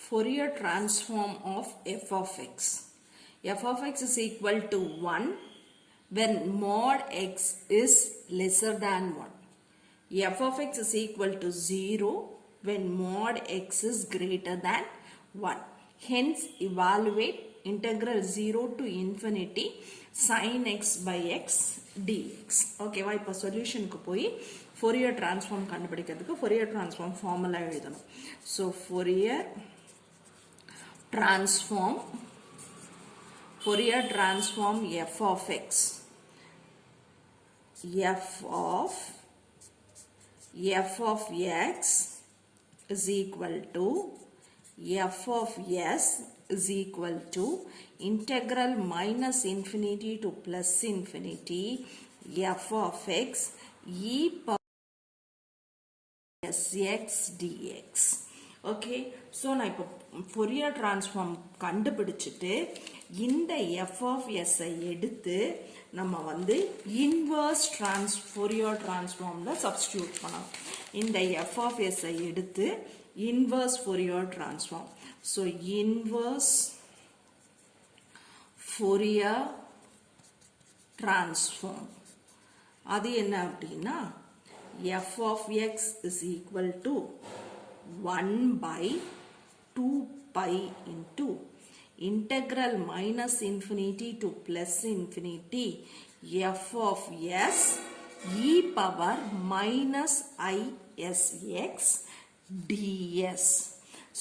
Fourier transform of f of x. F of x is equal to 1 when mod x is lesser than 1. F of x is equal to 0 when mod x is greater than 1. Hence, evaluate integral 0 to infinity sin x by x dx. Okay, why இப்போ சொல்யூஷனுக்கு போய் Fourier transform கண்டுபிடிக்கிறதுக்கு Fourier transform formula எழுதணும். So, Fourier transform f of x. F of x is equal to f of s is equal to integral minus infinity to plus infinity f of x e power sx dx. Okay, so நான் இப்போ Fourier transform கண்டுபிடிச்சிட்டு இந்த f of s ஐ எடுத்து நம்ம வந்து inverse Fourier transformல substitute பண்ணலாம். இந்த f of s ஐ எடுத்து inverse Fourier transform. So inverse Fourier transform அது என்ன அப்படின்னா f of x is equal to 1 by 2 pi into integral minus infinity to plus infinity f of s e power minus I s x ds.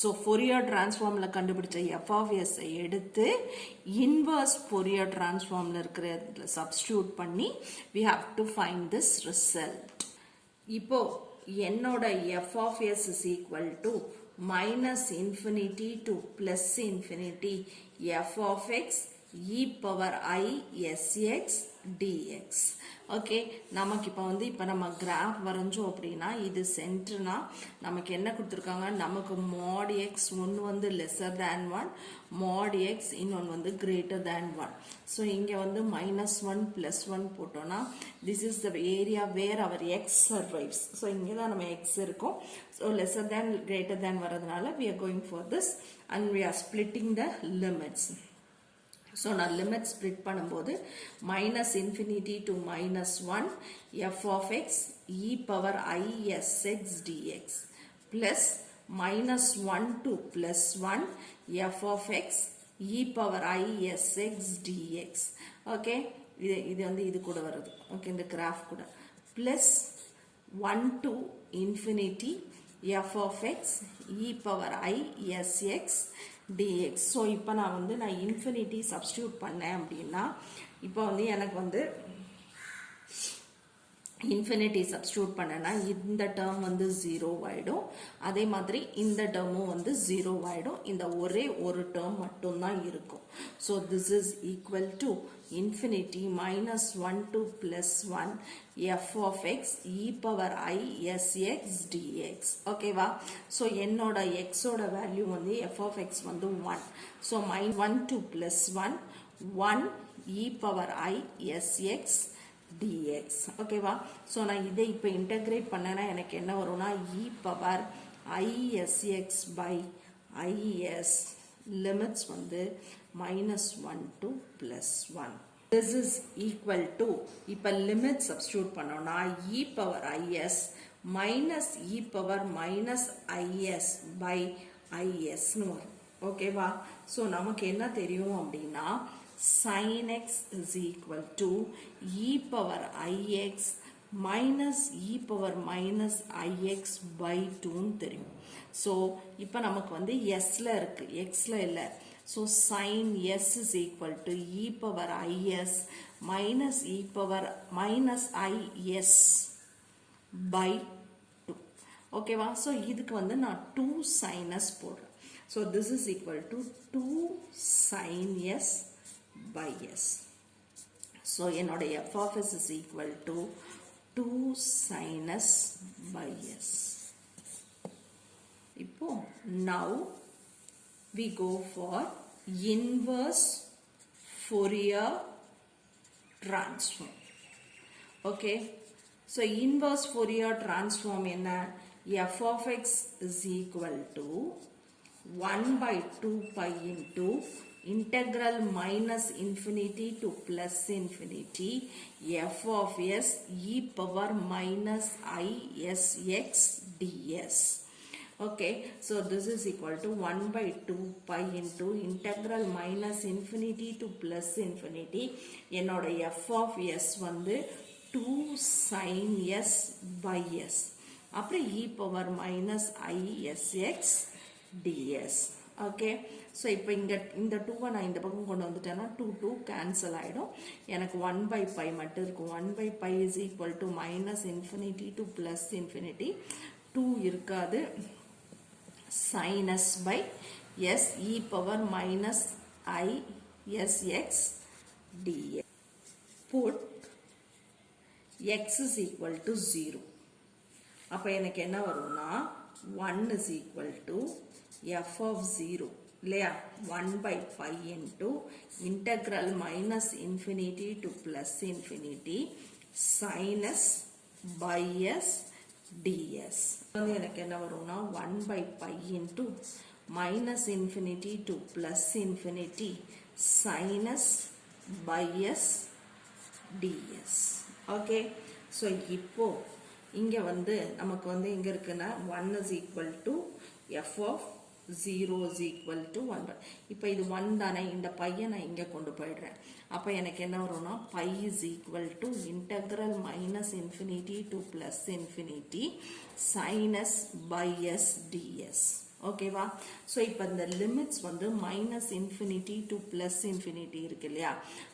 So Fourier transform la கண்டுபிடிச்ச f of s ஐ எடுத்து inverse Fourier transform ல இருக்கிற substitute பண்ணி we have to find this result. இப்போ என்னோட f of s is equal to minus infinity to plus infinity f of x e power I s x dx. Okay, நமக்கு இப்போ வந்து இப்போ நம்ம கிராஃப் வரைஞ்சோம் அப்படின்னா இது சென்டர்னா நமக்கு என்ன கொடுத்துருக்காங்க, நமக்கு mod x ஒன்று வந்து லெஸர் தேன் 1, mod x இன்னொன்று வந்து கிரேட்டர் தேன் 1. ஸோ இங்கே வந்து -1 +1 போட்டோம்னா this is the area where our x survives. So இங்கே தான் நம்ம எக்ஸ் இருக்கும். So lesser than greater than வரதுனால we are going for this and we are splitting the limits. So, now limit split பண்ணும்போது minus infinity to minus 1 f of x e power I s x dx plus minus 1 to plus 1 f of x e power I s x dx. Okay, இது வந்து இது கூட வருது. Okay, இந்த graph கூட plus 1 to infinity f of x e power I s x dx. So இப்போ நான் வந்து இன்ஃபினிட்டி சப்ஸ்டியூட் பண்ணேன் அப்படின்னா இப்போ வந்து எனக்கு வந்து இன்ஃபினிட்டி சப்ஸ்டியூட் பண்ணேன்னா இந்த டேர்ம் வந்து 0 ஆகிடும், அதே மாதிரி இந்த டேர்மும் வந்து 0 ஆகிடும். இந்த ஒரே ஒரு டேர்ம் மட்டும்தான் இருக்கும். So this is equal to infinity minus 1 to plus 1 f of x e power I s x dx. ஓகேவா? ஸோ என்னோட x ஓட வேல்யூ வந்து f of x வந்து 1. So -1 to plus 1 e power I s x dx. ஓகேவா? So நான் இதை இப்போ integrate பண்ணேன்னா எனக்கு என்ன வரும்னா e power I s x by I s limits வந்து -1 to plus 1. This is equal to இப்போ லிமிட் சப்ஸ்டியூட் பண்ணோம்னா e power is minus e power minus is by is னு வரும். ஓகேவா? ஸோ நமக்கு என்ன தெரியும் அப்படின்னா sin x is equal to e power ix minus e power minus ix by 2 தெரியும். ஸோ இப்போ நமக்கு வந்து sல இருக்கு, xல இல்லை. So sin s is equal to e power is minus e power minus is by 2. ஓகேவா? ஸோ இதுக்கு வந்து நான் 2 sin s போடுறேன். So this is equal to 2 sin s by s. So என்னோட f of s is equal to 2 sin s by s. இப்போ now we go for inverse Fourier transform. Okay, so inverse Fourier transform என்ன? f of x is equal to 1 by 2 pi into integral minus infinity to plus infinity f of s e power minus I s x ds. Okay, so this is equal to 1 by 2 pi into integral minus infinity to plus infinity. என்னோட f of s வந்து 2 sin s by s. அப்புறம் e power minus I s x ds. Okay, so இப்போ இந்த 2 நான் இந்த பக்கம் கொண்டு வந்துட்டேன்னா 2 cancel ஆயிடும். எனக்கு 1 by pi மட்டும் இருக்கும். 1 by pi is equal to minus infinity to plus infinity. 2 இருக்காது. Sin s by s e power minus I s x ds. Put x is equal to 0. அப்ப எனக்கு என்ன வரும்னா 1 is equal to f of 0 இல்லையா 1 by pi into integral minus infinity to plus infinity sin s by s ds. வந்து எனக்கு என்ன வரும்னா 1 by pi into minus infinity to plus infinity sin s by s ds. Okay, so இப்போ இங்க வந்து நமக்கு வந்து எங்க இருக்குன்னா 1 is equal to f of 0 is equal to 1. இப்போ இது 1 தானே, இந்த பையை நான் இங்க கொண்டு போயிடுறேன். அப்ப எனக்கு என்ன வரும்னா pi is equal to integral minus infinity to plus infinity sin s by s ds. ஓகேவா? ஸோ இப்போ இந்த லிமிட்ஸ் வந்து minus infinity to plus infinity இருக்கு இல்லையா,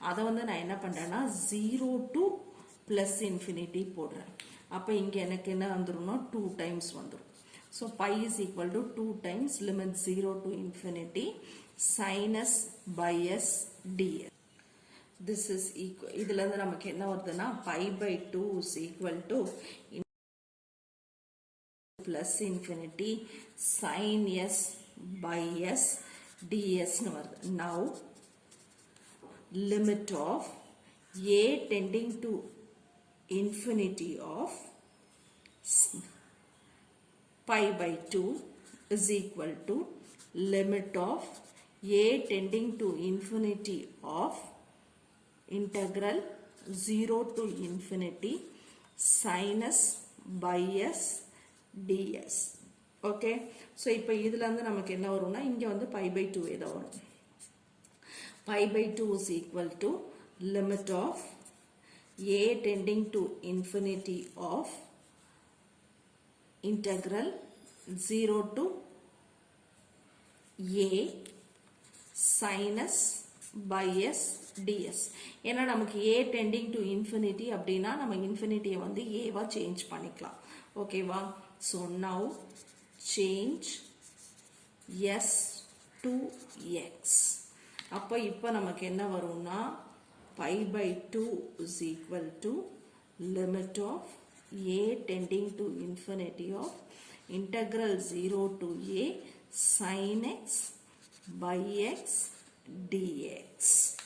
அதை வந்து நான் என்ன பண்றேன்னா 0 டு பிளஸ் இன்ஃபினிட்டி போடுறேன். அப்போ இங்கே எனக்கு என்ன வந்துரும்னா 2 டைம்ஸ் வந்துடும். So pi is equal to 2 times limit 0 to infinity sin s by s ds. This is equal. இதுல இருந்து நமக்கு என்ன வருதுன்னா pi by 2 is equal to plus infinity sin s by s ds னு வருது. Now limit of a tending to infinity of pi by 2 is equal to limit of a tending to infinity of integral 0 to infinity sin s by s ds. Okay, so இப்போ இதுல இருந்து நமக்கு என்ன வரும்னா இங்க வந்து pi by 2 ஏதோ வரும். Pi by 2 is equal to limit of a tending to infinity of integral 0 to a sin s by s ds. ஏன்னா நமக்கு a tending to infinity அப்படின்னா நம்ம இன்ஃபினிட்டியை வந்து a வா சேஞ்ச் பண்ணிக்கலாம். ஓகேவா? So now change s to x. அப்போ இப்போ நமக்கு என்ன வரும்னா pi by 2 is equal to limit of a tending to infinity of integral 0 to a sin x by x dx.